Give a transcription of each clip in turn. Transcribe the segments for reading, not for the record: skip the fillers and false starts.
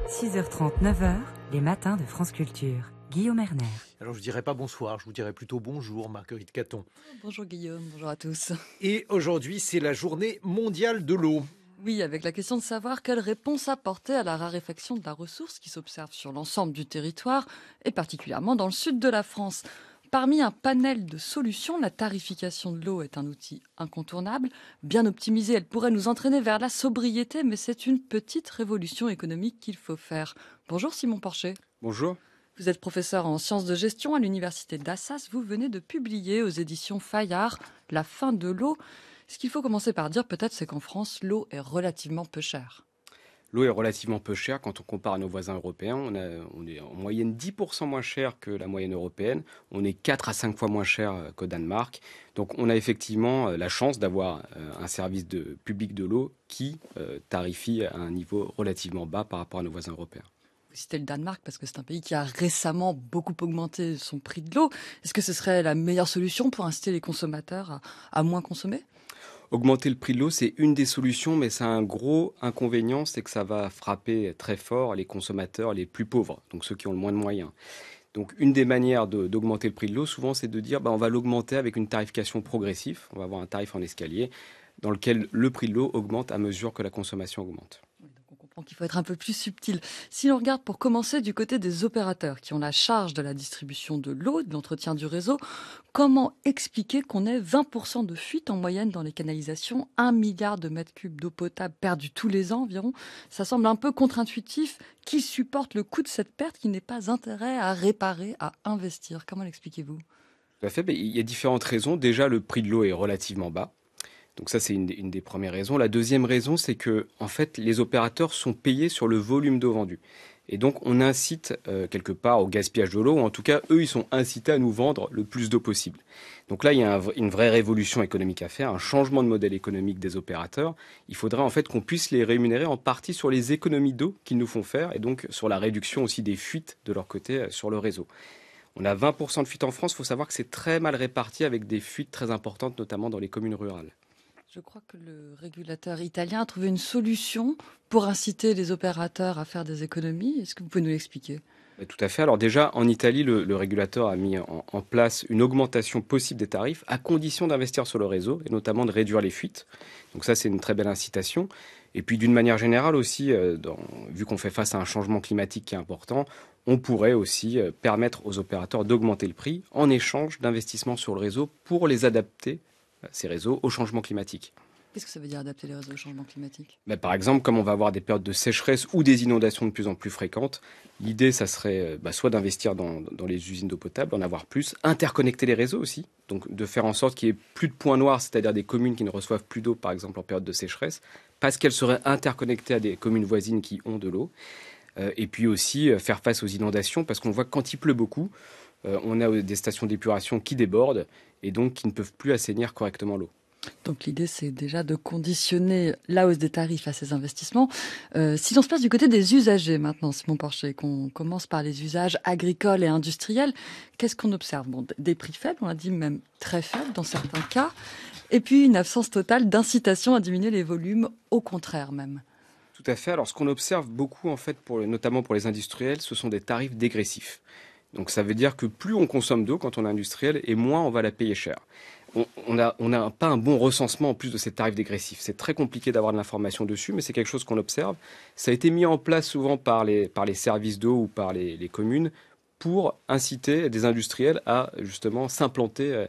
6h30, 9h, les matins de France Culture. Guillaume Erner. Alors je dirais pas bonsoir, je vous dirais plutôt bonjour Marguerite Caton. Bonjour Guillaume, bonjour à tous. Et aujourd'hui c'est la journée mondiale de l'eau. Oui, avec la question de savoir quelle réponse apporter à la raréfaction de la ressource qui s'observe sur l'ensemble du territoire et particulièrement dans le sud de la France. Parmi un panel de solutions, la tarification de l'eau est un outil incontournable. Bien optimisée, elle pourrait nous entraîner vers la sobriété, mais c'est une petite révolution économique qu'il faut faire. Bonjour Simon Porcher. Bonjour. Vous êtes professeur en sciences de gestion à l'université d'Assas. Vous venez de publier aux éditions Fayard La fin de l'eau. Ce qu'il faut commencer par dire peut-être, c'est qu'en France, l'eau est relativement peu chère. L'eau est relativement peu chère quand on compare à nos voisins européens. On est en moyenne 10% moins cher que la moyenne européenne. On est 4 à 5 fois moins cher qu'au Danemark. Donc on a effectivement la chance d'avoir un service public de l'eau qui tarifie à un niveau relativement bas par rapport à nos voisins européens. Vous citez le Danemark parce que c'est un pays qui a récemment beaucoup augmenté son prix de l'eau. Est-ce que ce serait la meilleure solution pour inciter les consommateurs à moins consommer ? Augmenter le prix de l'eau, c'est une des solutions, mais ça a un gros inconvénient, c'est que ça va frapper très fort les consommateurs les plus pauvres, donc ceux qui ont le moins de moyens. Donc une des manières d'augmenter le prix de l'eau, souvent, c'est de dire on va l'augmenter avec une tarification progressive. On va avoir un tarif en escalier dans lequel le prix de l'eau augmente à mesure que la consommation augmente. Qu'il faut être un peu plus subtil. Si l'on regarde pour commencer du côté des opérateurs qui ont la charge de la distribution de l'eau, de l'entretien du réseau, comment expliquer qu'on ait 20% de fuite en moyenne dans les canalisations, 1 milliard de mètres cubes d'eau potable perdue tous les ans environ? Ça semble un peu contre-intuitif. Qui supporte le coût de cette perte qui n'est pas intérêt à réparer, à investir? Comment l'expliquez-vous? Tout à fait. Il y a différentes raisons. Déjà, le prix de l'eau est relativement bas. Donc ça, c'est une des premières raisons. La deuxième raison, c'est que en fait, les opérateurs sont payés sur le volume d'eau vendue. Et donc, on incite quelque part au gaspillage de l'eau, ou en tout cas, eux, ils sont incités à nous vendre le plus d'eau possible. Donc là, il y a une vraie révolution économique à faire, un changement de modèle économique des opérateurs. Il faudrait en fait qu'on puisse les rémunérer en partie sur les économies d'eau qu'ils nous font faire, et donc sur la réduction aussi des fuites de leur côté sur le réseau. On a 20% de fuites en France. Il faut savoir que c'est très mal réparti avec des fuites très importantes, notamment dans les communes rurales. Je crois que le régulateur italien a trouvé une solution pour inciter les opérateurs à faire des économies. Est-ce que vous pouvez nous l'expliquer ? Tout à fait. Alors déjà, en Italie, le régulateur a mis en place une augmentation possible des tarifs à condition d'investir sur le réseau et notamment de réduire les fuites. Donc ça, c'est une très belle incitation. Et puis d'une manière générale aussi, vu qu'on fait face à un changement climatique qui est important, on pourrait aussi permettre aux opérateurs d'augmenter le prix en échange d'investissements sur le réseau pour les adapter, ces réseaux, au changement climatique. Qu'est-ce que ça veut dire adapter les réseaux au changement climatique ? Par exemple, comme on va avoir des périodes de sécheresse ou des inondations de plus en plus fréquentes, l'idée, ça serait soit d'investir dans les usines d'eau potable, d'en avoir plus, interconnecter les réseaux aussi, donc de faire en sorte qu'il n'y ait plus de points noirs, c'est-à-dire des communes qui ne reçoivent plus d'eau, par exemple en période de sécheresse, parce qu'elles seraient interconnectées à des communes voisines qui ont de l'eau. Et puis aussi faire face aux inondations, parce qu'on voit que quand il pleut beaucoup, on a des stations d'épuration qui débordent et donc qui ne peuvent plus assainir correctement l'eau. Donc l'idée, c'est déjà de conditionner la hausse des tarifs à ces investissements. Si l'on se place du côté des usagers maintenant, Simon Porcher, qu'on commence par les usages agricoles et industriels, qu'est-ce qu'on observe ? Des prix faibles, on l'a dit, même très faibles dans certains cas, et puis une absence totale d'incitation à diminuer les volumes, au contraire même. Tout à fait. Alors ce qu'on observe beaucoup, en fait, notamment pour les industriels, ce sont des tarifs dégressifs. Donc ça veut dire que plus on consomme d'eau quand on est industriel et moins on va la payer cher. On n'a pas un bon recensement en plus de ces tarifs dégressifs. C'est très compliqué d'avoir de l'information dessus, mais c'est quelque chose qu'on observe. Ça a été mis en place souvent par les services d'eau ou par les communes pour inciter des industriels à justement s'implanter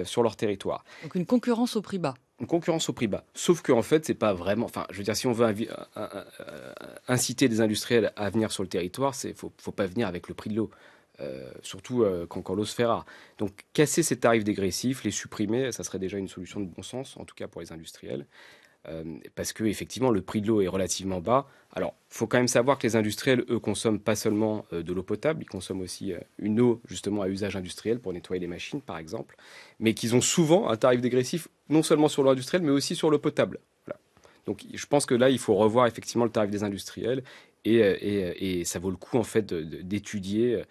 sur leur territoire. Donc une concurrence au prix bas. Une concurrence au prix bas. Sauf qu'en fait, c'est pas vraiment... Enfin, je veux dire, si on veut inciter des industriels à venir sur le territoire, faut pas venir avec le prix de l'eau. Surtout quand l'eau se fait rare. Donc casser ces tarifs dégressifs, les supprimer, ça serait déjà une solution de bon sens, en tout cas pour les industriels, parce que effectivement le prix de l'eau est relativement bas. Alors il faut quand même savoir que les industriels, eux, consomment pas seulement de l'eau potable, ils consomment aussi une eau justement à usage industriel pour nettoyer les machines par exemple, mais qu'ils ont souvent un tarif dégressif non seulement sur l'eau industrielle mais aussi sur l'eau potable. Voilà. Donc je pense que là il faut revoir effectivement le tarif des industriels et ça vaut le coup en fait d'étudier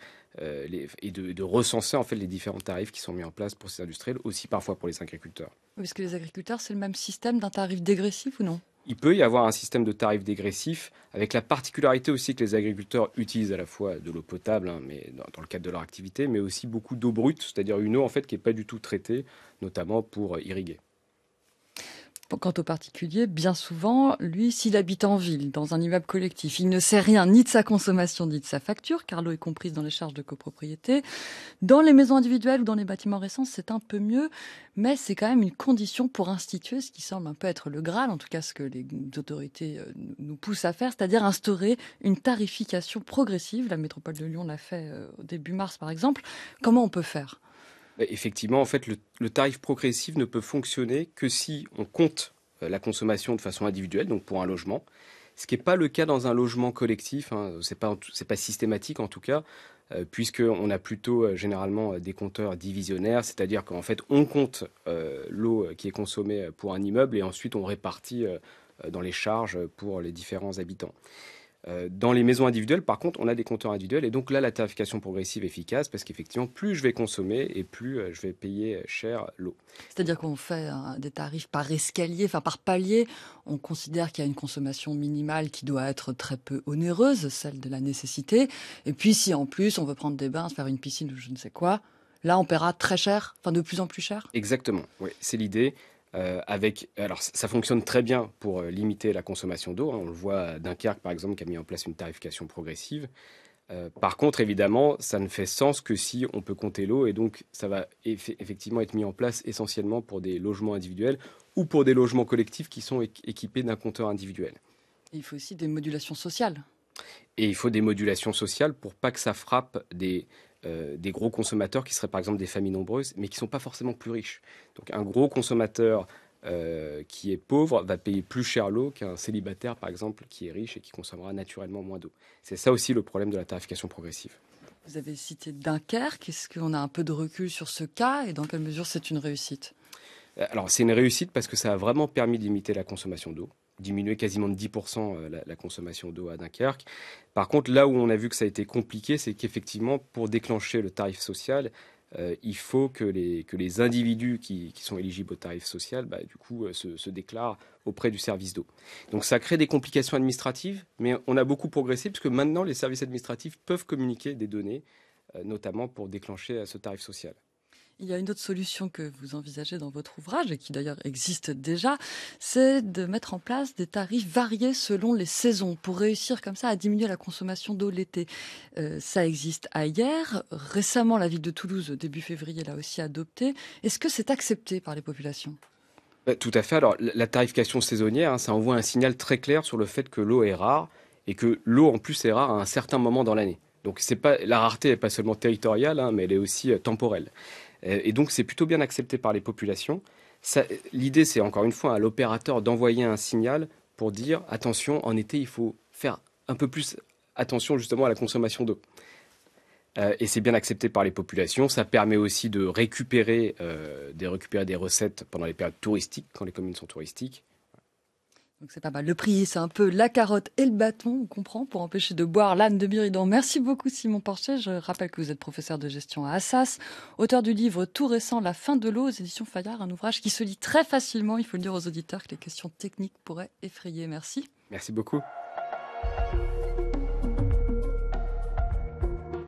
et de recenser en fait les différents tarifs qui sont mis en place pour ces industriels, aussi parfois pour les agriculteurs. Parce que les agriculteurs, c'est le même système d'un tarif dégressif ou non ? il peut y avoir un système de tarifs dégressifs, avec la particularité aussi que les agriculteurs utilisent à la fois de l'eau potable, hein, mais dans le cadre de leur activité, mais aussi beaucoup d'eau brute, c'est-à-dire une eau en fait qui n'est pas du tout traitée, notamment pour irriguer. Quant au particulier, bien souvent, lui, s'il habite en ville, dans un immeuble collectif, il ne sait rien ni de sa consommation ni de sa facture, car l'eau est comprise dans les charges de copropriété. Dans les maisons individuelles ou dans les bâtiments récents, c'est un peu mieux, mais c'est quand même une condition pour instituer ce qui semble un peu être le Graal, en tout cas ce que les autorités nous poussent à faire, c'est-à-dire instaurer une tarification progressive. La métropole de Lyon l'a fait au début mars, par exemple. Comment on peut faire ? Effectivement, en fait, le tarif progressif ne peut fonctionner que si on compte la consommation de façon individuelle, donc pour un logement, ce qui n'est pas le cas dans un logement collectif, hein, c'est pas systématique en tout cas, puisqu'on a plutôt généralement des compteurs divisionnaires, c'est-à-dire qu'en fait on compte l'eau qui est consommée pour un immeuble et ensuite on répartit dans les charges pour les différents habitants. Dans les maisons individuelles, par contre, on a des compteurs individuels et donc là, la tarification progressive est efficace parce qu'effectivement, plus je vais consommer et plus je vais payer cher l'eau. C'est-à-dire qu'on fait des tarifs par escalier, enfin par palier. On considère qu'il y a une consommation minimale qui doit être très peu onéreuse, celle de la nécessité. Et puis si en plus on veut prendre des bains, se faire une piscine ou je ne sais quoi, là on paiera très cher, enfin de plus en plus cher. Exactement, oui, c'est l'idée. Alors, ça fonctionne très bien pour limiter la consommation d'eau, hein. On le voit à Dunkerque, par exemple, qui a mis en place une tarification progressive. Par contre, évidemment, ça ne fait sens que si on peut compter l'eau. Et donc, ça va effectivement être mis en place essentiellement pour des logements individuels ou pour des logements collectifs qui sont équipés d'un compteur individuel. Et il faut aussi des modulations sociales. Et il faut des modulations sociales pour pas que ça frappe des gros consommateurs qui seraient par exemple des familles nombreuses, mais qui ne sont pas forcément plus riches. Donc un gros consommateur qui est pauvre va payer plus cher l'eau qu'un célibataire, par exemple, qui est riche et qui consommera naturellement moins d'eau. C'est ça aussi le problème de la tarification progressive. Vous avez cité Dunkerque. Est-ce qu'on a un peu de recul sur ce cas et dans quelle mesure c'est une réussite ? Alors c'est une réussite parce que ça a vraiment permis de limiter la consommation d'eau, diminuer quasiment de 10% la consommation d'eau à Dunkerque. Par contre, là où on a vu que ça a été compliqué, c'est qu'effectivement, pour déclencher le tarif social, il faut que les individus qui sont éligibles au tarif social, du coup, se déclarent auprès du service d'eau. Donc ça crée des complications administratives, mais on a beaucoup progressé puisque maintenant, les services administratifs peuvent communiquer des données, notamment pour déclencher ce tarif social. Il y a une autre solution que vous envisagez dans votre ouvrage, et qui d'ailleurs existe déjà, c'est de mettre en place des tarifs variés selon les saisons, pour réussir comme ça à diminuer la consommation d'eau l'été. Ça existe ailleurs. Récemment, la ville de Toulouse, début février, l'a aussi adopté. Est-ce que c'est accepté par les populations ? Tout à fait. Alors, la tarification saisonnière, hein, ça envoie un signal très clair sur le fait que l'eau est rare, et que l'eau, en plus, est rare à un certain moment dans l'année. Donc, la rareté n'est pas seulement territoriale, hein, mais elle est aussi temporelle. Et donc, c'est plutôt bien accepté par les populations. L'idée, c'est encore une fois à l'opérateur d'envoyer un signal pour dire attention, en été, il faut faire un peu plus attention justement à la consommation d'eau. Et c'est bien accepté par les populations. Ça permet aussi de récupérer des recettes pendant les périodes touristiques, quand les communes sont touristiques. Donc c'est pas mal. Le prix, c'est un peu la carotte et le bâton, on comprend, pour empêcher de boire l'âne de Buridan. Merci beaucoup Simon Porcher. Je rappelle que vous êtes professeur de gestion à Assas, auteur du livre tout récent La fin de l'eau aux éditions Fayard, un ouvrage qui se lit très facilement. Il faut le dire aux auditeurs que les questions techniques pourraient effrayer. Merci. Merci beaucoup.